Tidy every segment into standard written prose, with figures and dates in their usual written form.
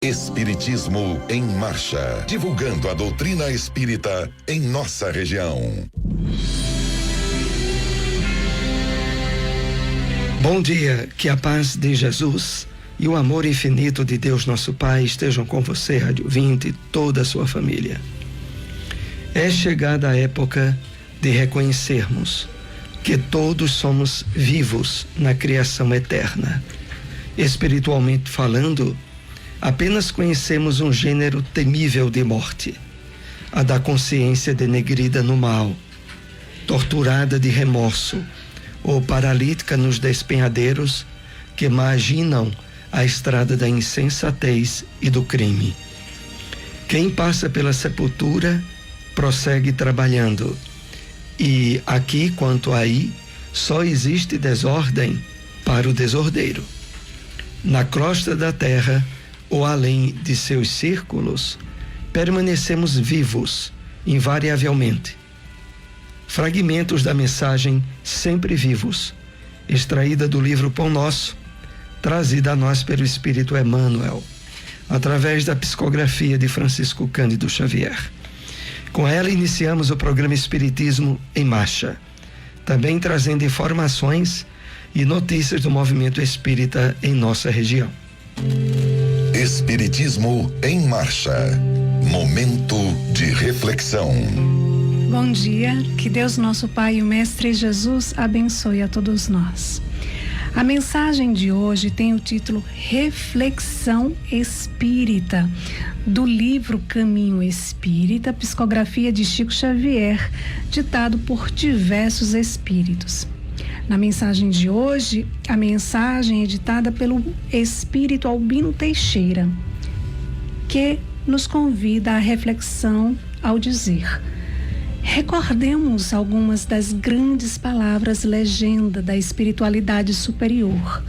Espiritismo em Marcha, divulgando a doutrina espírita em nossa região. Bom dia, que a paz de Jesus e o amor infinito de Deus nosso Pai estejam com você, rádio ouvinte, e toda a sua família. É chegada a época de reconhecermos que todos somos vivos na criação eterna. Espiritualmente falando, apenas conhecemos um gênero temível de morte, a da consciência denegrida no mal, torturada de remorso ou paralítica nos despenhadeiros que marginam a estrada da insensatez e do crime. Quem passa pela sepultura prossegue trabalhando, e aqui quanto aí só existe desordem para o desordeiro. Na crosta da terra ou além de seus círculos, permanecemos vivos, invariavelmente. Fragmentos da mensagem Sempre Vivos, extraída do livro Pão Nosso, trazida a nós pelo Espírito Emmanuel, através da psicografia de Francisco Cândido Xavier. Com ela iniciamos o programa Espiritismo em Marcha, também trazendo informações e notícias do movimento espírita em nossa região. Espiritismo em Marcha. Momento de reflexão. Bom dia, que Deus nosso Pai e o Mestre Jesus abençoe a todos nós. A mensagem de hoje tem o título Reflexão Espírita, do livro Caminho Espírita, psicografia de Chico Xavier, ditado por diversos espíritos. Na mensagem de hoje, a mensagem é ditada pelo espírito Albino Teixeira, que nos convida à reflexão ao dizer: recordemos algumas das grandes palavras legenda da espiritualidade superior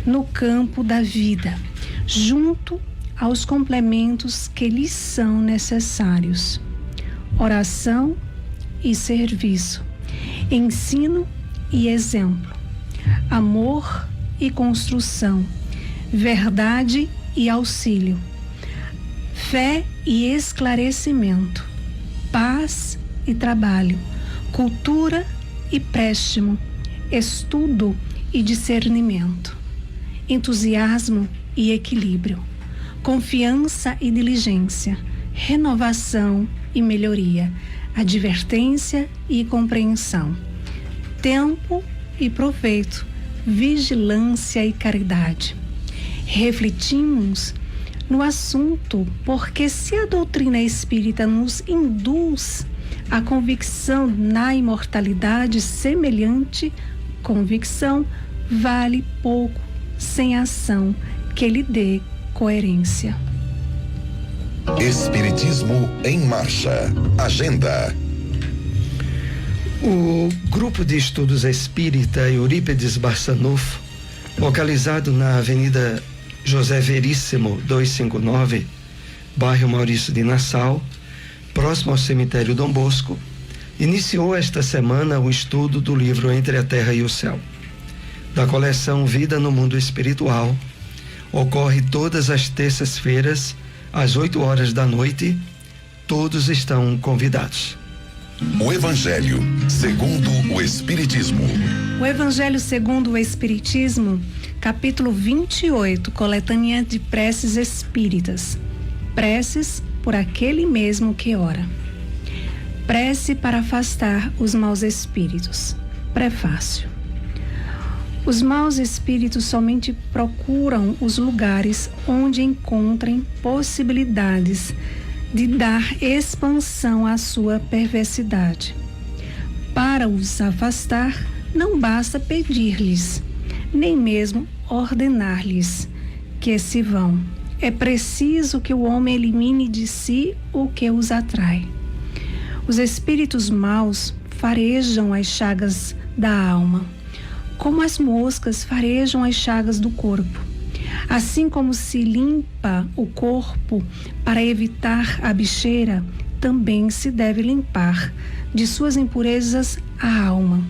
no campo da vida, junto aos complementos que lhes são necessários: oração e serviço, ensino e exemplo, amor e construção, verdade e auxílio, fé e esclarecimento, paz e trabalho, cultura e préstimo, estudo e discernimento, entusiasmo e equilíbrio, confiança e diligência, renovação e melhoria, advertência e compreensão, tempo e proveito, vigilância e caridade. Refletimos no assunto porque, se a doutrina espírita nos induz à convicção na imortalidade, semelhante convicção vale pouco sem ação que lhe dê coerência. Espiritismo em Marcha. Agenda. O Grupo de Estudos Espírita Eurípides Barçanufo, localizado na Avenida José Veríssimo 259, bairro Maurício de Nassau, próximo ao cemitério Dom Bosco, iniciou esta semana o estudo do livro Entre a Terra e o Céu, da coleção Vida no Mundo Espiritual. Ocorre todas as terças-feiras, às 8 horas da noite. Todos estão convidados. O Evangelho segundo o Espiritismo. O Evangelho segundo o Espiritismo, capítulo 28, coletânea de preces espíritas. Preces por aquele mesmo que ora. Prece para afastar os maus espíritos. Prefácio. Os maus espíritos somente procuram os lugares onde encontrem possibilidades de dar expansão à sua perversidade. Para os afastar, não basta pedir-lhes, nem mesmo ordenar-lhes que se vão. É preciso que o homem elimine de si o que os atrai. Os espíritos maus farejam as chagas da alma, como as moscas farejam as chagas do corpo. Assim como se limpa o corpo para evitar a bicheira, também se deve limpar de suas impurezas a alma,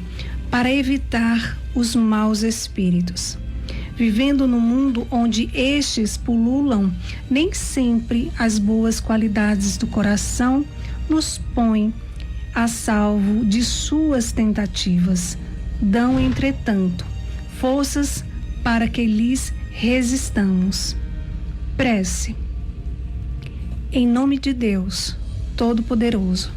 para evitar os maus espíritos. vivendo no mundo onde estes pululam, nem sempre as boas qualidades do coração nos põem a salvo de suas tentativas. Dão, entretanto, forças para que lhes resistamos. Prece. Em nome de Deus Todo-Poderoso,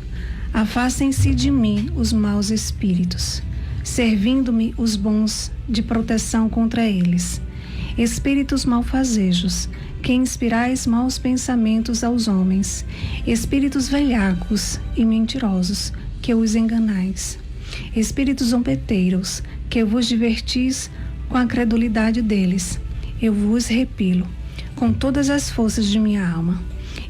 afastem-se de mim os maus espíritos, servindo-me os bons de proteção contra eles. Espíritos malfazejos, que inspirais maus pensamentos aos homens, espíritos velhacos e mentirosos, que os enganais. Espíritos zombeteiros, que vos divertis com a credulidade deles, eu vos repilo com todas as forças de minha alma,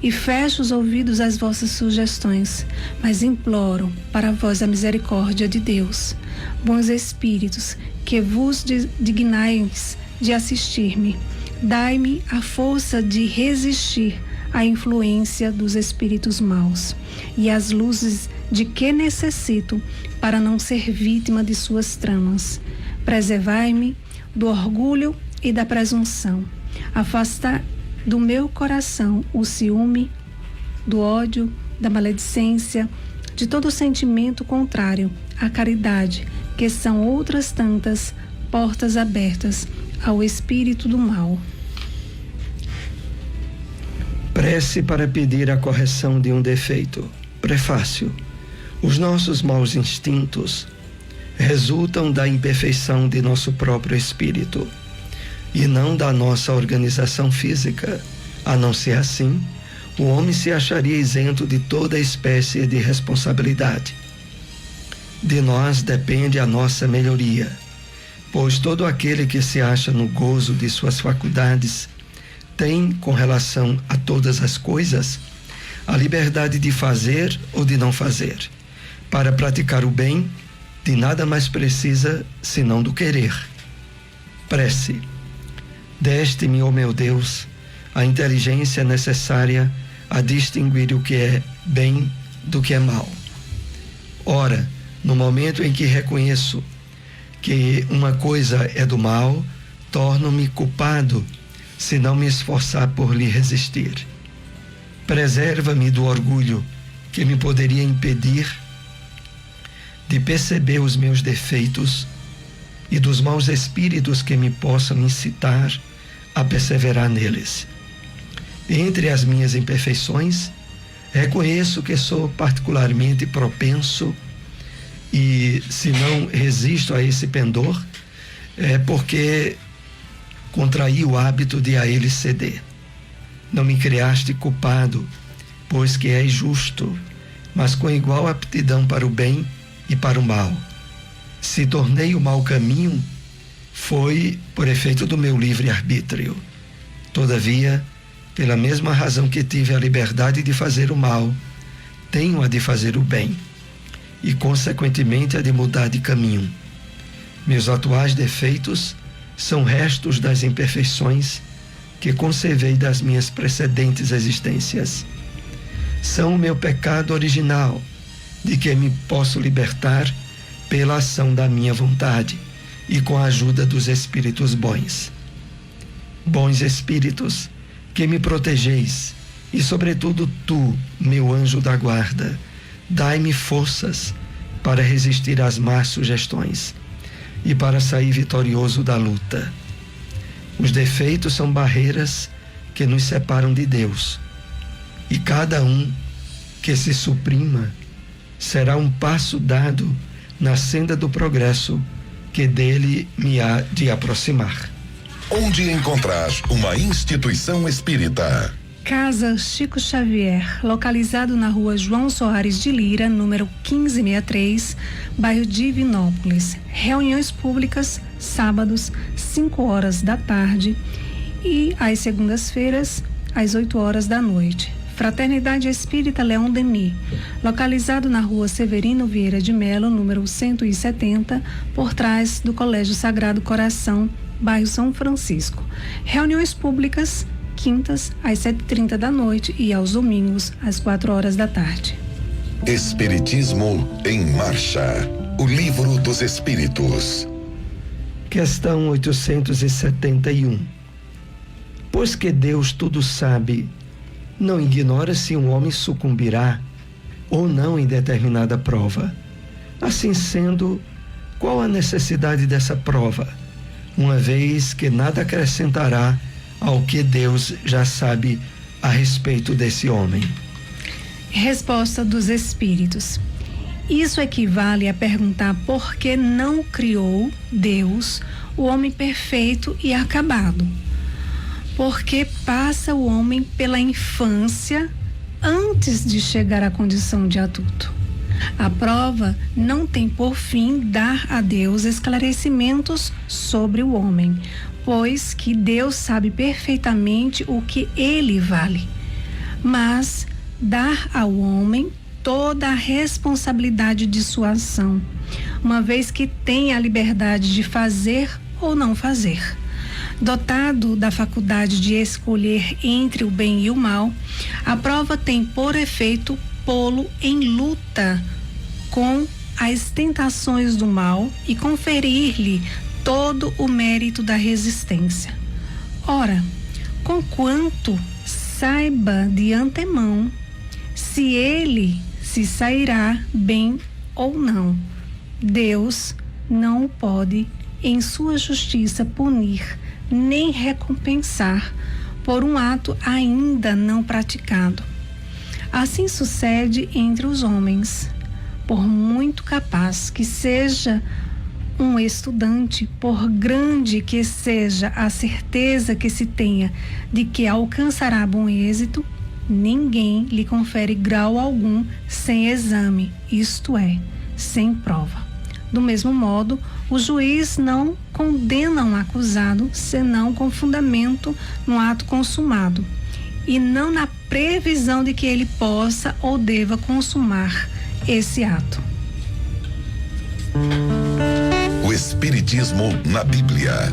e fecho os ouvidos às vossas sugestões, mas imploro para vós a misericórdia de Deus. Bons espíritos, que vos dignais de assistir-me, dai-me a força de resistir à influência dos espíritos maus e às luzes de que necessito para não ser vítima de suas tramas. Preservai-me do orgulho e da presunção. Afastai do meu coração o ciúme, do ódio, da maledicência, de todo sentimento contrário à caridade, que são outras tantas portas abertas ao espírito do mal. Prece para pedir a correção de um defeito. Prefácio. Os nossos maus instintos resultam da imperfeição de nosso próprio espírito e não da nossa organização física. A não ser assim, o homem se acharia isento de toda espécie de responsabilidade. De nós depende a nossa melhoria, pois todo aquele que se acha no gozo de suas faculdades tem, com relação a todas as coisas, a liberdade de fazer ou de não fazer. Para praticar o bem, de nada mais precisa senão do querer. Prece. Deste-me, ó meu Deus, a inteligência necessária a distinguir o que é bem do que é mal. Ora, no momento em que reconheço que uma coisa é do mal, torno-me culpado se não me esforçar por lhe resistir. Preserva-me do orgulho que me poderia impedir de perceber os meus defeitos e dos maus espíritos que me possam incitar a perseverar neles. Entre as minhas imperfeições, reconheço que sou particularmente propenso e, se não resisto a esse pendor, é porque contraí o hábito de a ele ceder. Não me criaste culpado, pois que és justo, mas com igual aptidão para o bem e para o mal. Se tornei o mau caminho, foi por efeito do meu livre-arbítrio. Todavia, pela mesma razão que tive a liberdade de fazer o mal, tenho a de fazer o bem, e consequentemente a de mudar de caminho. Meus atuais defeitos são restos das imperfeições que conservei das minhas precedentes existências. São o meu pecado original, de que me posso libertar pela ação da minha vontade e com a ajuda dos espíritos bons. Bons espíritos, que me protegeis, e sobretudo tu, meu anjo da guarda, dai-me forças para resistir às más sugestões e para sair vitorioso da luta. Os defeitos são barreiras que nos separam de Deus, e cada um que se suprima será um passo dado na senda do progresso que dele me há de aproximar. Onde encontrar uma instituição espírita? Casa Chico Xavier, localizado na rua João Soares de Lira, número 1563, bairro Divinópolis. Reuniões públicas, sábados, 5 horas da tarde e às segundas-feiras, às 8 horas da noite. Fraternidade Espírita Leon Denis, localizado na rua Severino Vieira de Melo, número 170, por trás do Colégio Sagrado Coração, bairro São Francisco. Reuniões públicas, quintas, às 7h30 da noite e aos domingos, às 4 horas da tarde. Espiritismo em Marcha. O Livro dos Espíritos. Questão 871. Pois que Deus tudo sabe, não ignora se um homem sucumbirá ou não em determinada prova. Assim sendo, qual a necessidade dessa prova, uma vez que nada acrescentará ao que Deus já sabe a respeito desse homem? Resposta dos Espíritos. Isso equivale a perguntar por que não criou Deus o homem perfeito e acabado. Por que passa o homem pela infância antes de chegar à condição de adulto? A prova não tem por fim dar a Deus esclarecimentos sobre o homem, pois que Deus sabe perfeitamente o que ele vale, mas dar ao homem toda a responsabilidade de sua ação, uma vez que tem a liberdade de fazer ou não fazer. Dotado da faculdade de escolher entre o bem e o mal, a prova tem por efeito pô-lo em luta com as tentações do mal e conferir-lhe todo o mérito da resistência. Ora, conquanto saiba de antemão se ele se sairá bem ou não, Deus não o pode, em sua justiça, punir nem recompensar por um ato ainda não praticado. Assim sucede entre os homens. Por muito capaz que seja um estudante, por grande que seja a certeza que se tenha de que alcançará bom êxito, ninguém lhe confere grau algum sem exame, isto é, sem prova. Do mesmo modo, o juiz não condena um acusado senão com fundamento no ato consumado, e não na previsão de que ele possa ou deva consumar esse ato. O Espiritismo na Bíblia.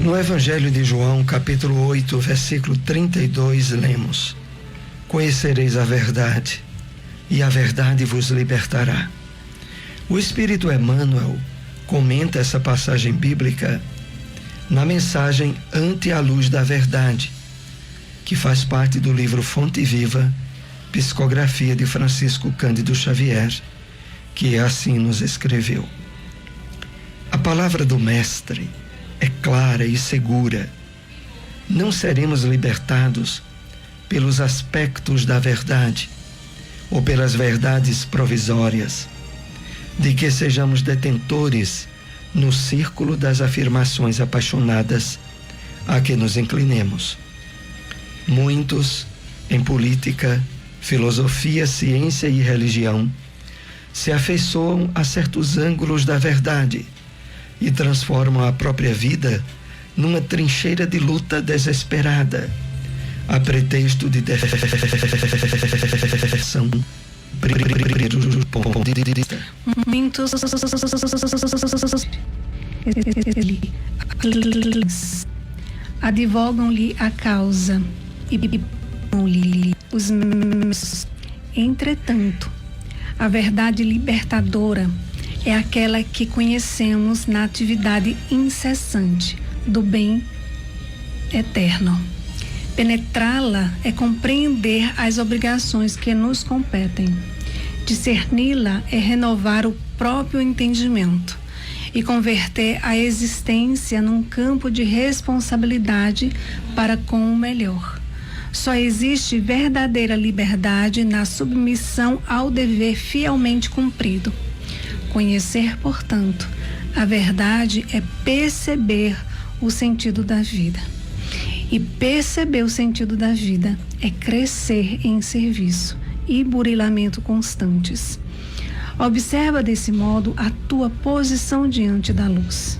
No Evangelho de João, capítulo 8, versículo 32, lemos: Conhecereis a verdade, e a verdade vos libertará. O Espírito Emmanuel comenta essa passagem bíblica na mensagem Ante a Luz da Verdade, que faz parte do livro Fonte Viva, psicografia de Francisco Cândido Xavier, que assim nos escreveu. A palavra do Mestre é clara e segura. Não seremos libertados pelos aspectos da verdade ou pelas verdades provisórias, de que sejamos detentores no círculo das afirmações apaixonadas a que nos inclinemos. Muitos, em política, filosofia, ciência e religião, se afeiçoam a certos ângulos da verdade e transformam a própria vida numa trincheira de luta desesperada, a pretexto de defensão. Muitos advogam-lhe a causa e lhe os mesmos. Entretanto, a verdade libertadora é aquela que conhecemos na atividade incessante do bem eterno. Penetrá-la é compreender as obrigações que nos competem. Discerni-la é renovar o próprio entendimento e converter a existência num campo de responsabilidade para com o melhor. Só existe verdadeira liberdade na submissão ao dever fielmente cumprido. Conhecer, portanto, a verdade é perceber o sentido da vida. E perceber o sentido da vida é crescer em serviço e burilamento constantes. Observa desse modo a tua posição diante da luz.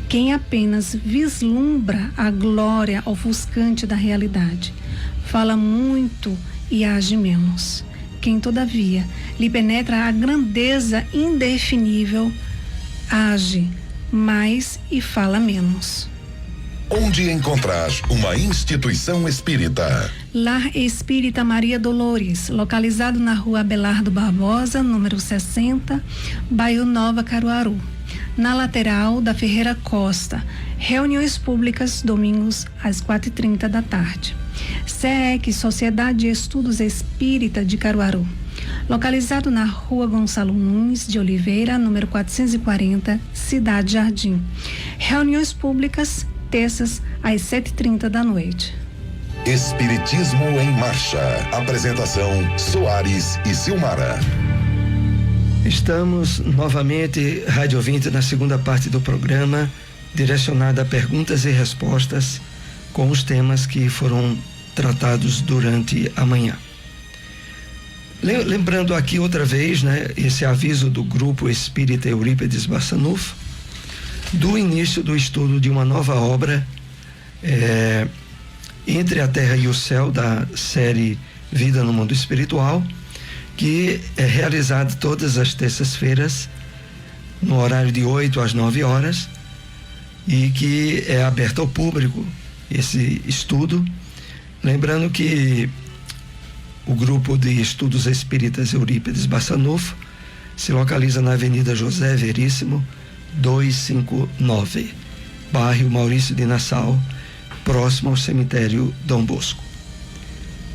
Quem apenas vislumbra a glória ofuscante da realidade, fala muito e age menos. Quem, todavia, lhe penetra a grandeza indefinível, age mais e fala menos. Onde encontrar uma instituição espírita? Lar Espírita Maria Dolores, localizado na rua Abelardo Barbosa, número 60, Bairro Nova, Caruaru. na lateral da Ferreira Costa. Reuniões públicas, domingos, às 4h30 da tarde. SEEC, Sociedade de Estudos Espírita de Caruaru. Localizado na Rua Gonçalo Nunes de Oliveira, número 440, Cidade Jardim. Reuniões públicas, terças, às 7h30 da noite. Espiritismo em Marcha. Apresentação: Soares e Silmara. Estamos novamente, rádio ouvinte, na segunda parte do programa, direcionada a perguntas e respostas com os temas que foram tratados durante a manhã. Lembrando aqui outra vez, né, esse aviso do Grupo Espírita Eurípides Bassanufo, do início do estudo de uma nova obra, Entre a Terra e o Céu, da série Vida no Mundo Espiritual, que é realizado todas as terças-feiras, no horário de 8 às 9 horas, e que é aberto ao público, esse estudo. Lembrando que o Grupo de Estudos Espíritas Eurípides Bassanufo se localiza na Avenida José Veríssimo, 259, bairro Maurício de Nassau, próximo ao cemitério Dom Bosco.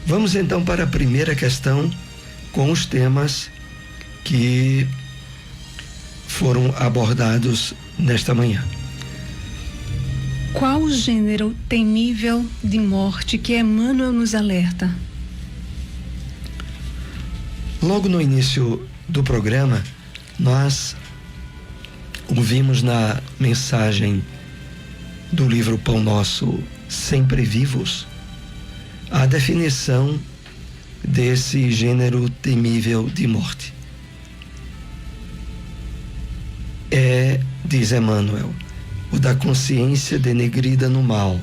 Vamos então para a primeira questão, com os temas que foram abordados nesta manhã. Qual o gênero temível de morte que Emmanuel nos alerta? Logo no início do programa, nós ouvimos na mensagem do livro Pão Nosso Sempre Vivos a definição desse gênero temível de morte. Diz Emmanuel, o da consciência denegrida no mal,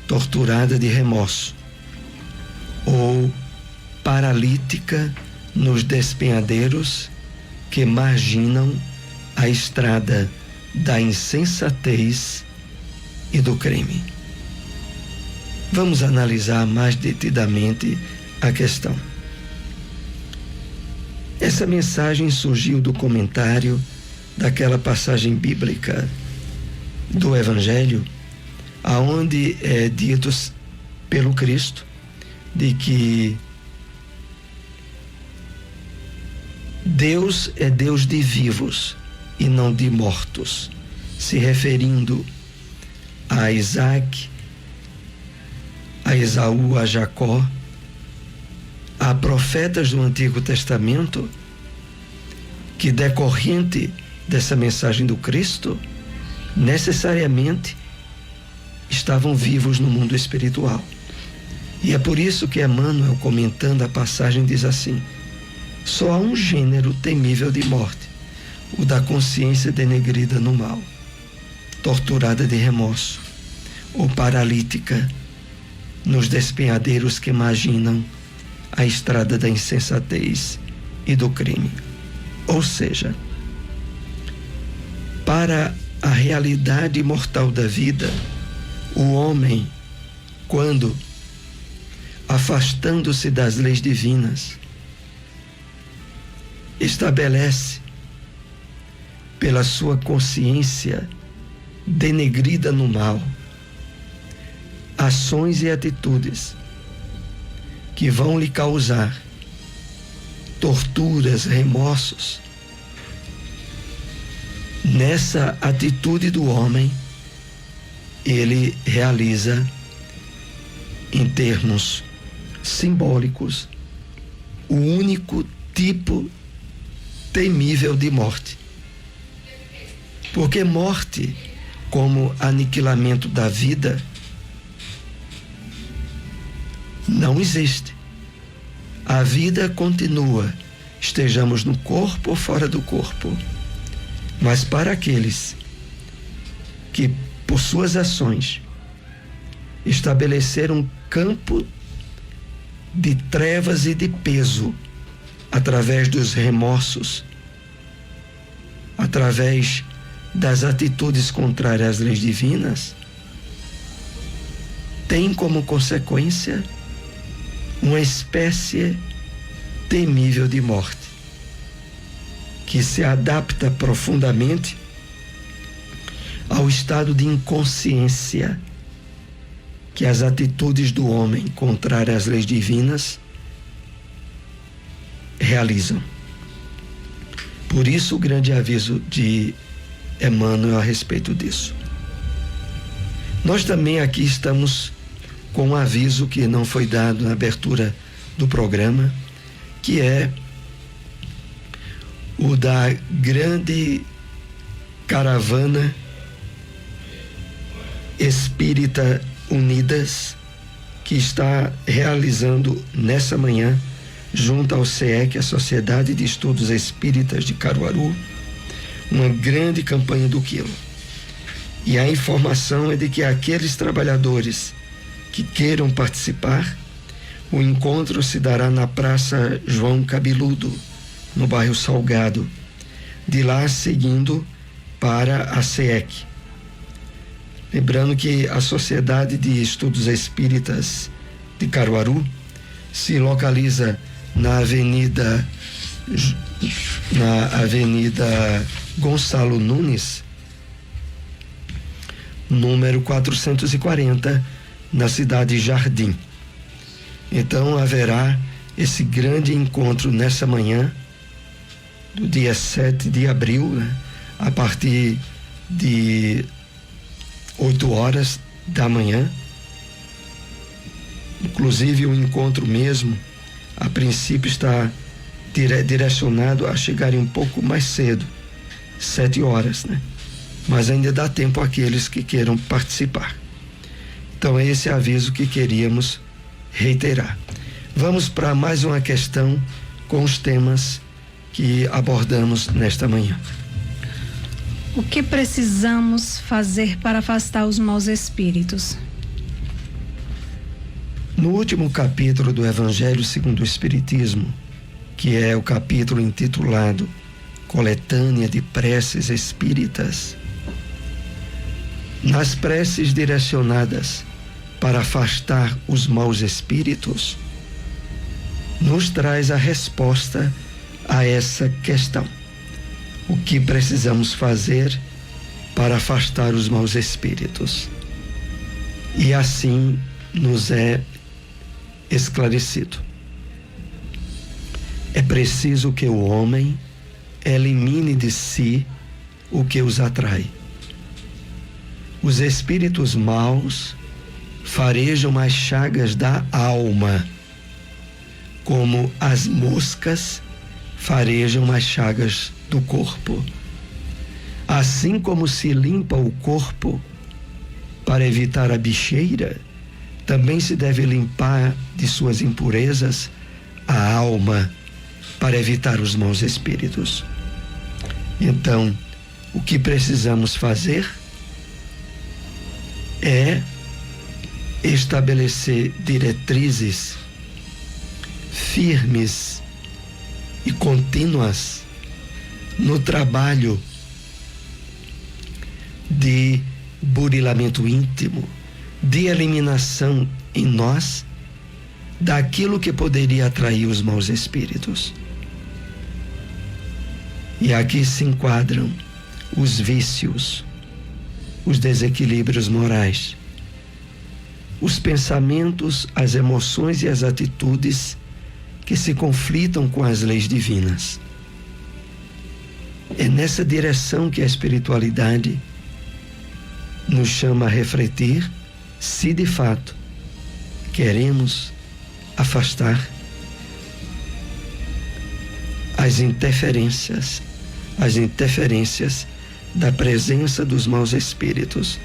torturada de remorso, ou paralítica nos despenhadeiros que marginam a estrada da insensatez e do crime. Vamos analisar mais detidamente a questão. Essa mensagem surgiu do comentário daquela passagem bíblica do Evangelho, aonde é dito pelo Cristo de que Deus é Deus de vivos e não de mortos, se referindo a Isaac, a Esaú, a Jacó, a profetas do Antigo Testamento, que decorrente dessa mensagem do Cristo, necessariamente estavam vivos no mundo espiritual. E é por isso que Emmanuel, comentando a passagem, diz assim: só há um gênero temível de morte, o da consciência denegrida no mal, torturada de remorso, ou paralítica nos despenhadeiros que marginam a estrada da insensatez e do crime. Ou seja, para a realidade mortal da vida, o homem, quando, afastando-se das leis divinas, estabelece pela sua consciência denegrida no mal ações e atitudes que vão lhe causar torturas, remorsos. Nessa atitude do homem, ele realiza, em termos simbólicos, o único tipo temível de morte. Porque morte, como aniquilamento da vida, não existe. A vida continua, estejamos no corpo ou fora do corpo. Mas para aqueles que, por suas ações, estabeleceram um campo de trevas e de peso, através dos remorsos, através das atitudes contrárias às leis divinas, tem como consequência uma espécie temível de morte, que se adapta profundamente ao estado de inconsciência que as atitudes do homem contrárias às leis divinas realizam. Por isso o grande aviso de Emmanuel a respeito disso. Nós também aqui estamos com um aviso que não foi dado na abertura do programa, que é o da grande caravana espírita Unidas, que está realizando nessa manhã, junto ao SEEC, a Sociedade de Estudos Espíritas de Caruaru, uma grande campanha do quilo. E a informação é de que aqueles trabalhadores que queiram participar, o encontro se dará na Praça João Cabeludo, no bairro Salgado, de lá seguindo para a SEEC. Lembrando que a Sociedade de Estudos Espíritas de Caruaru se localiza na Avenida Gonçalo Nunes, número 440, na cidade Jardim. Então haverá esse grande encontro nessa manhã do dia 7 de abril, né, a partir de 8 horas da manhã. Inclusive o encontro mesmo, a princípio, está direcionado a chegarem um pouco mais cedo, 7 horas, né? Mas ainda dá tempo àqueles que queiram participar. Então é esse aviso que queríamos reiterar. Vamos para mais uma questão com os temas que abordamos nesta manhã. O que precisamos fazer para afastar os maus espíritos? No último capítulo do Evangelho segundo o Espiritismo, que é o capítulo intitulado Coletânea de Preces Espíritas, nas preces direcionadas para afastar os maus espíritos, nos traz a resposta a essa questão. O que precisamos fazer para afastar os maus espíritos? E assim nos é esclarecido. É preciso que o homem elimine de si o que os atrai. Os espíritos maus farejam as chagas da alma, como as moscas farejam as chagas do corpo. Assim como se limpa o corpo para evitar a bicheira, também se deve limpar de suas impurezas a alma para evitar os maus espíritos. Então, o que precisamos fazer é estabelecer diretrizes firmes e contínuas no trabalho de burilamento íntimo, de eliminação em nós daquilo que poderia atrair os maus espíritos. E aqui se enquadram os vícios, os desequilíbrios morais, os pensamentos, as emoções e as atitudes que se conflitam com as leis divinas. É nessa direção que a espiritualidade nos chama a refletir se de fato queremos afastar as interferências da presença dos maus espíritos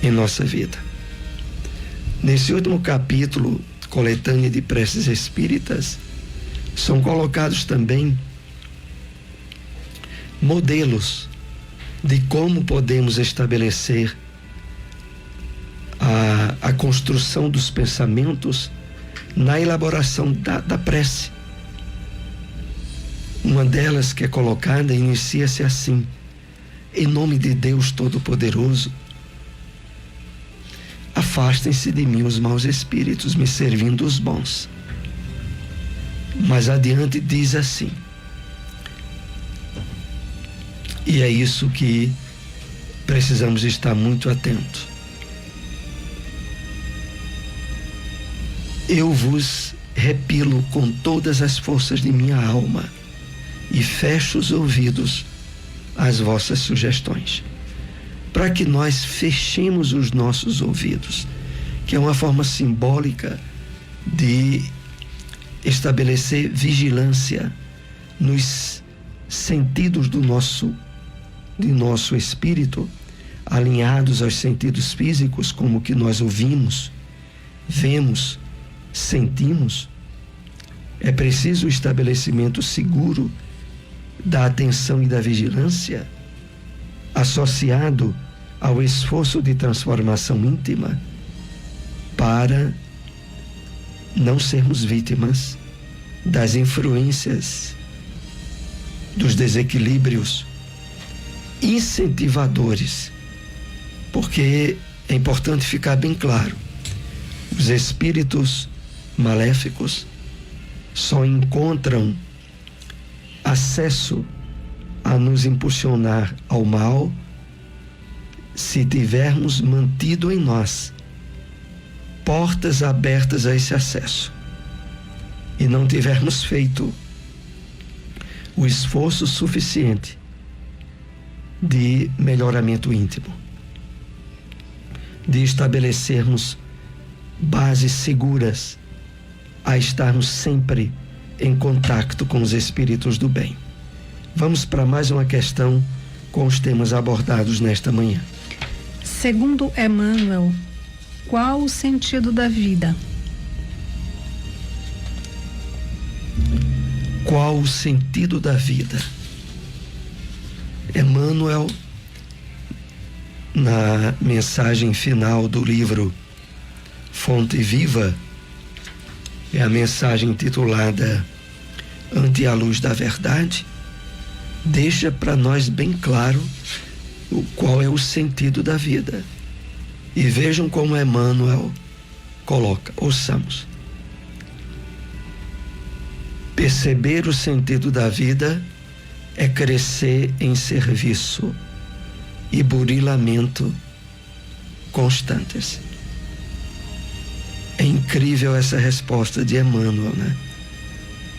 em nossa vida. Nesse último capítulo, Coletânea de Preces Espíritas, são colocados também modelos de como podemos estabelecer a construção dos pensamentos na elaboração da prece. Uma delas que é colocada inicia-se assim: em nome de Deus Todo-Poderoso, afastem-se de mim os maus espíritos, me servindo os bons. Mas adiante diz assim, e é isso que precisamos estar muito atentos. Eu vos repilo com todas as forças de minha alma e fecho os ouvidos às vossas sugestões, para que nós fechemos os nossos ouvidos, que é uma forma simbólica de estabelecer vigilância nos sentidos de nosso espírito, alinhados aos sentidos físicos, como que nós ouvimos, vemos, sentimos. É preciso o estabelecimento seguro da atenção e da vigilância, associado ao esforço de transformação íntima, para não sermos vítimas das influências, dos desequilíbrios incentivadores, porque é importante ficar bem claro: os espíritos maléficos só encontram acesso a nos impulsionar ao mal se tivermos mantido em nós portas abertas a esse acesso e não tivermos feito o esforço suficiente de melhoramento íntimo, de estabelecermos bases seguras a estarmos sempre em contato com os espíritos do bem. Vamos para mais uma questão com os temas abordados nesta manhã. Segundo Emmanuel, qual o sentido da vida? Qual o sentido da vida? Emmanuel, na mensagem final do livro Fonte Viva, é a mensagem intitulada Ante a Luz da Verdade, deixa para nós bem claro qual é o sentido da vida. E vejam como Emmanuel coloca, ouçamos. Perceber o sentido da vida é crescer em serviço e burilamento constantes. É incrível essa resposta de Emmanuel, né?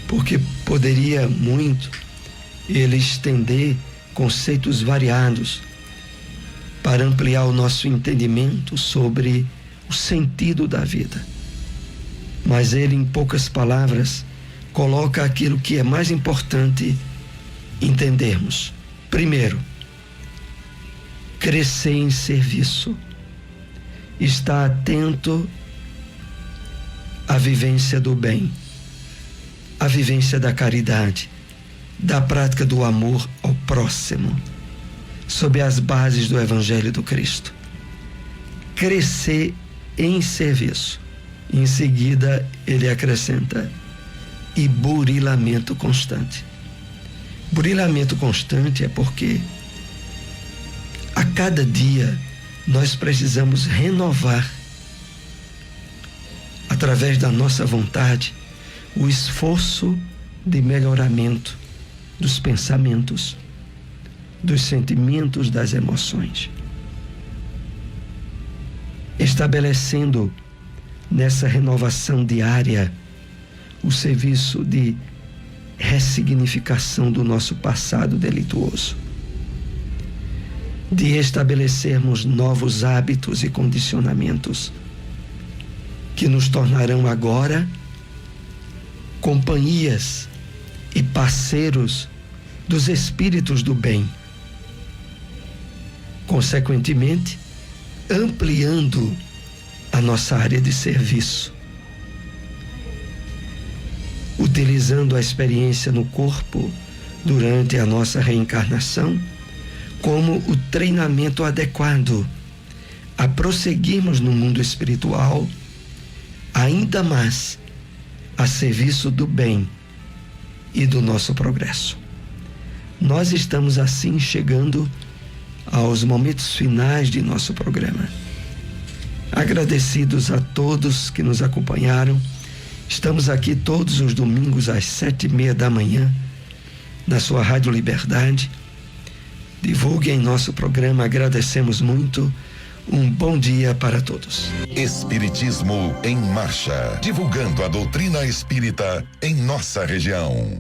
Porque poderia muito ele estender conceitos variados para ampliar o nosso entendimento sobre o sentido da vida. Mas ele, em poucas palavras, coloca aquilo que é mais importante entendermos. Primeiro, crescer em serviço. Estar atento à vivência do bem, à vivência da caridade, da prática do amor ao próximo, sob as bases do Evangelho do Cristo. Crescer em serviço. Em seguida, ele acrescenta: e burilamento constante. Burilamento constante é porque a cada dia nós precisamos renovar, através da nossa vontade, o esforço de melhoramento dos pensamentos, dos sentimentos, das emoções, estabelecendo nessa renovação diária o serviço de ressignificação do nosso passado delituoso, de estabelecermos novos hábitos e condicionamentos que nos tornarão agora companhias e parceiros dos espíritos do bem, consequentemente ampliando a nossa área de serviço, utilizando a experiência no corpo durante a nossa reencarnação como o treinamento adequado a prosseguirmos no mundo espiritual ainda mais a serviço do bem e do nosso progresso. Nós estamos assim chegando aos momentos finais de nosso programa. Agradecidos a todos que nos acompanharam. Estamos aqui todos os domingos às 7:30 da manhã, na sua Rádio Liberdade, Divulguem nosso programa, agradecemos muito. Um bom dia para todos. Espiritismo em Marcha, divulgando a doutrina espírita em nossa região.